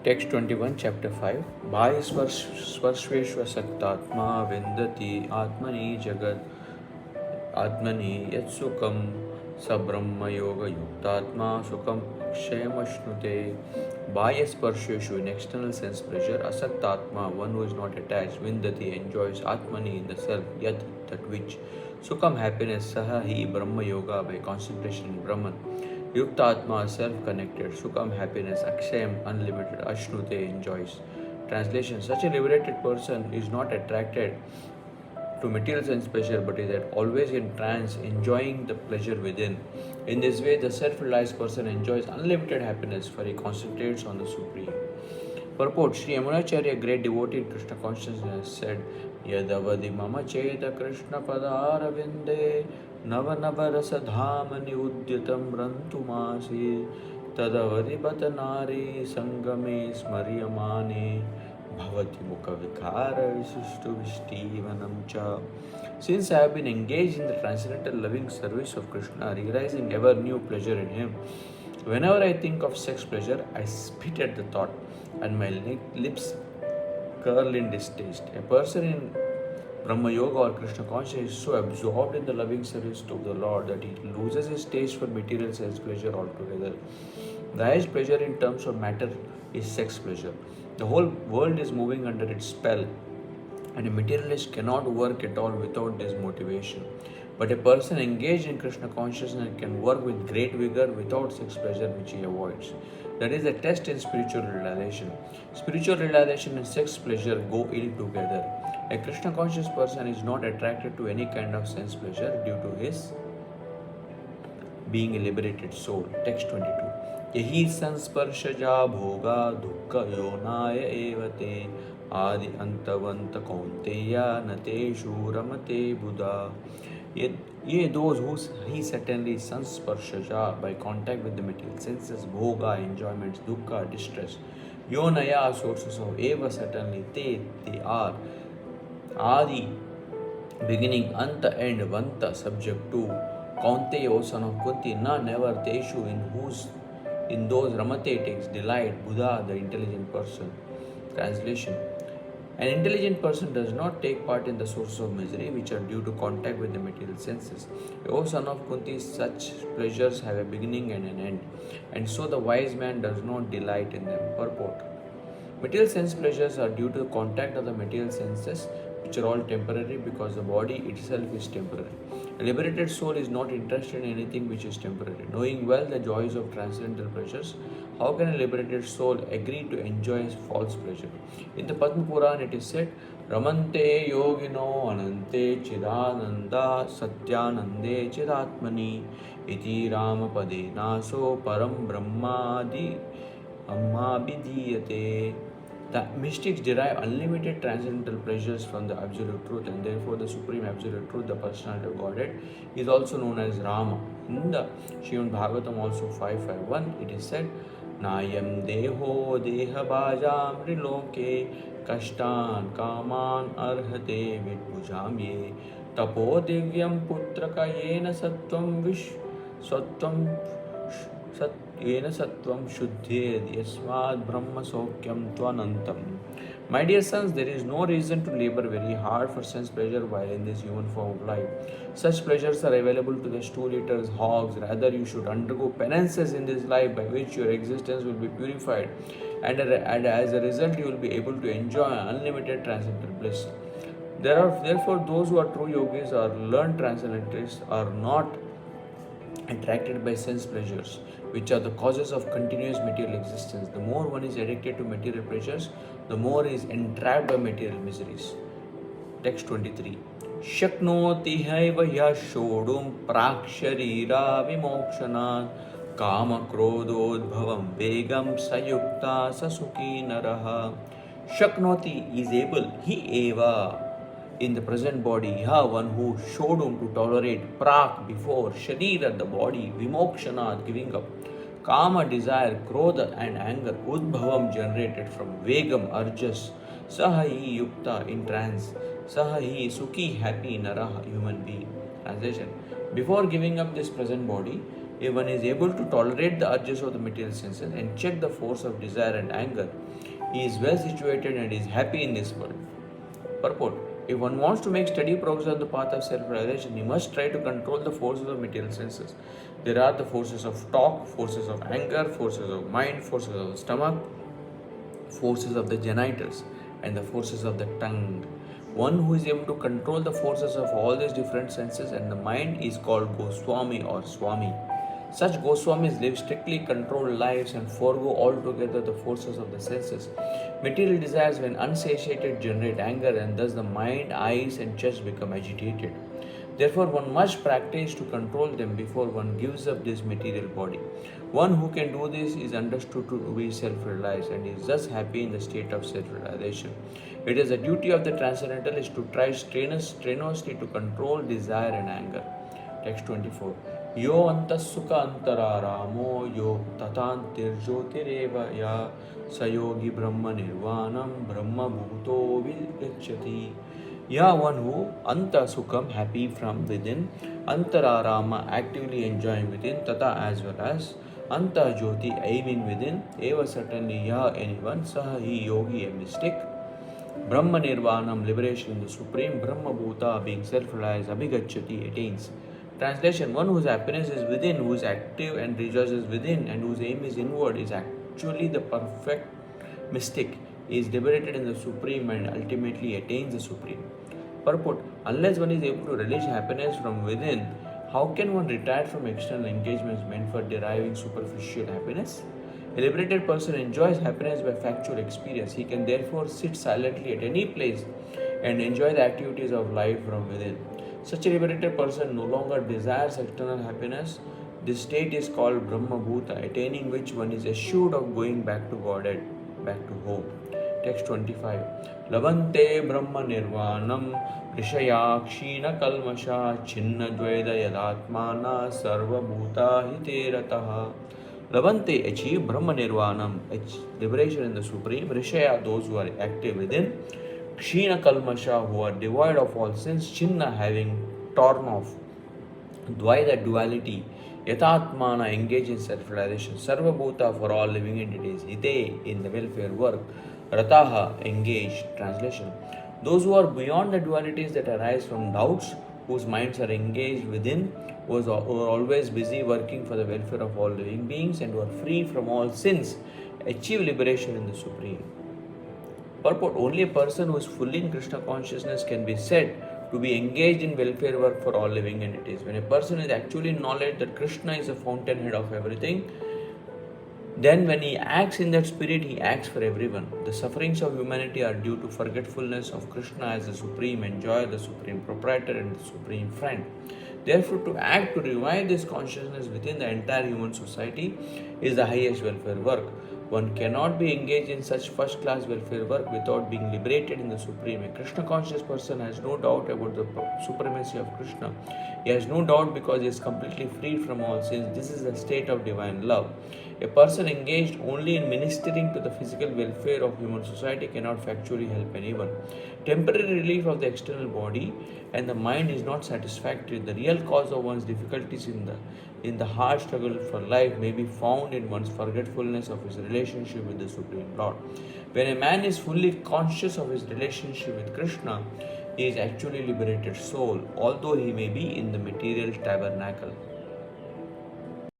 Text 21, Chapter 5. Bhai svarshveshva saktatma vindati atmani jagat atmani yat sukham sabrahma yoga yuktatma sukham kshemashnute. Bhaya sparshveshu in external sense pleasure, asaktatma, one who is not attached, vindati, enjoys atmani in the self, yat, that which, sukham, happiness, saha, he, brahma yoga, by concentration in Brahman. Yuktatma, self-connected, Sukham, happiness, Akshayam, unlimited, Ashnute, enjoys. Translation: such a liberated person is not attracted to material sense pleasure but is always in trance, enjoying the pleasure within. In this way, the self-realized person enjoys unlimited happiness, for he concentrates on the Supreme. Purport: Sri Yamunacharya, a great devotee in Krishna consciousness, said, Yadavadi mama cheta Krishna padaravinde Nava rasa dhamani udyatam rantumasi Tadavadi batanari sangame smaryamane Bhavati mukha vikara vishishtu vishtivanam cha. Since I have been engaged in the transcendental loving service of Krishna, realizing ever new pleasure in him, whenever I think of sex pleasure, I spit at the thought, and my lips curl in distaste. A person in Brahma Yoga or Krishna consciousness is so absorbed in the loving service to the Lord that he loses his taste for material sense pleasure altogether. The highest pleasure in terms of matter is sex pleasure. The whole world is moving under its spell, and a materialist cannot work at all without this motivation. But a person engaged in Krishna consciousness can work with great vigor without sex pleasure, which he avoids. That is the test in spiritual realization. Spiritual realization and sex pleasure go ill together. A Krishna conscious person is not attracted to any kind of sense pleasure due to his being a liberated soul. Text 22. Yahi sansparshaja bhoga dukkha yonaya evate adi antavanta kaunteya nateshu ramate buddha. Ye those who he certainly sansparshaja by contact with the material senses, bhoga, enjoyments, dukkha, distress, yonaya, sources of eva, certainly they are adi, beginning, anta, end, vanta, subject to, kaunteya, O son of Kunti, na, never, teshu, in those ramate takes delight, Buddha, the intelligent person. Translation: an intelligent person does not take part in the sources of misery which are due to contact with the material senses. O son of Kunti, such pleasures have a beginning and an end, and so the wise man does not delight in them. Purport: material sense pleasures are due to the contact of the material senses, which are all temporary because the body itself is temporary. A liberated soul is not interested in anything which is temporary. Knowing well the joys of transcendental pleasures, how can a liberated soul agree to enjoy false pleasure? In the Padma Puran it is said, Ramante yogino anante chidananda satyanande chidatmani iti ramapade naso param brahmadi ammabhidiyate. The mystics derive unlimited transcendental pleasures from the absolute truth, and therefore the supreme absolute truth, the personality of Godhead, is also known as Rama. In the Srimad Bhagavatam also 551, it is said, Nayam deho deha bhajam riloke kashtan kaman arhate vidbhujamye tapo divyam putraka yena sattvam sattvam Yena sattvam shuddhed yasmad brahma sokyam tvanantam. My dear sons, there is no reason to labor very hard for sense pleasure while in this human form of life. Such pleasures are available to the stool eaters, hogs. Rather, you should undergo penances in this life by which your existence will be purified, and as a result, you will be able to enjoy unlimited transcendental bliss. Therefore, those who are true yogis or learned transcendentalists are not attracted by sense pleasures, which are the causes of continuous material existence. The more one is addicted to material pleasures, the more he is entrapped by material miseries. Text 23. Shaknoti haiva yashodum praksharira vimokshanat kama krododbhavam vegam sayukta sasuki naraha. Shaknoti is able, he eva, in the present body, Iha, one who showed him to tolerate prak before, Sharira, the body, Vimokshanat, giving up, Kama, desire, Krodha, and anger, Udbhavam, generated from Vegam, urges, Sahahi, Yukta, in trance, Sahahi, Sukhi, happy, Naraha, human being. Translation: before giving up this present body, If one is able to tolerate the urges of the material senses and check the force of desire and anger, he is well situated and is happy in this world. Purport: if one wants to make steady progress on the path of self-realization, he must try to control the forces of material senses. There are the forces of talk, forces of anger, forces of mind, forces of the stomach, forces of the genitals, and the forces of the tongue. One who is able to control the forces of all these different senses and the mind is called Goswami or Swami. Such Goswamis live strictly controlled lives and forego altogether the forces of the senses. Material desires, when unsatiated, generate anger, and thus the mind, eyes, and chest become agitated. Therefore, one must practice to control them before one gives up this material body. One who can do this is understood to be self-realized and is thus happy in the state of self-realization. It is the duty of the transcendentalist to try strenuously to control desire and anger. Text 24. Yo antas sukha antararamo yo tatantir jyotireva ya sayogi brahma nirvanam brahma bhuto vilgachyati. Ya, one who anta sukham, happy from within, antararama, actively enjoying within, tata, as well as, anta jyoti, aiming within, eva, certainly, ya, anyone, saha, he, yogi, a mystic, brahma nirvanam, liberation in the supreme, brahma bhuta, being self-realized, abhigachyati, attains. Translation: one whose happiness is within, who is active and rejoices within, and whose aim is inward, is actually the perfect mystic, is liberated in the supreme and ultimately attains the supreme. Purport: unless one is able to relish happiness from within, how can one retire from external engagements meant for deriving superficial happiness? A liberated person enjoys happiness by factual experience. He can therefore sit silently at any place and enjoy the activities of life from within. Such a liberated person no longer desires external happiness. This state is called Brahma Bhuta, attaining which one is assured of going back to Godhead, back to home. Text 25. Labante Brahma Nirvanam Rishaya Kshina Kalmasha Chinna Dvaida Yadatmana Sarva Bhuta Hiterataha. Labante, achieve Brahma Nirvanam, liberation in the Supreme. Rishaya, those who are active within. Kshina Kalmasha, who are devoid of all sins. Chinna, having torn off. Dvaida, duality. Yatatmana, engage in self-realization. Sarva Bhuta, for all living entities. Hite, in the welfare work. Rataha, engaged. Translation: those who are beyond the dualities that arise from doubts, whose minds are engaged within, who are always busy working for the welfare of all living beings, and who are free from all sins, achieve liberation in the Supreme. Purport: only a person who is fully in Krishna consciousness can be said to be engaged in welfare work for all living entities. When a person is actually in knowledge that Krishna is the fountainhead of everything, then when he acts in that spirit, he acts for everyone. The sufferings of humanity are due to forgetfulness of Krishna as the supreme enjoyer, the supreme proprietor, and the supreme friend. Therefore, to act to revive this consciousness within the entire human society is the highest welfare work. One cannot be engaged in such first-class welfare work without being liberated in the Supreme. A Krishna-conscious person has no doubt about the supremacy of Krishna. He has no doubt because he is completely freed from all sins. This is the state of divine love. A person engaged only in ministering to the physical welfare of human society cannot factually help anyone. Temporary relief of the external body and the mind is not satisfactory. The real cause of one's difficulties in the hard struggle for life may be found in one's forgetfulness of his relationship with the Supreme Lord. When a man is fully conscious of his relationship with Krishna, he is actually liberated soul, although he may be in the material tabernacle.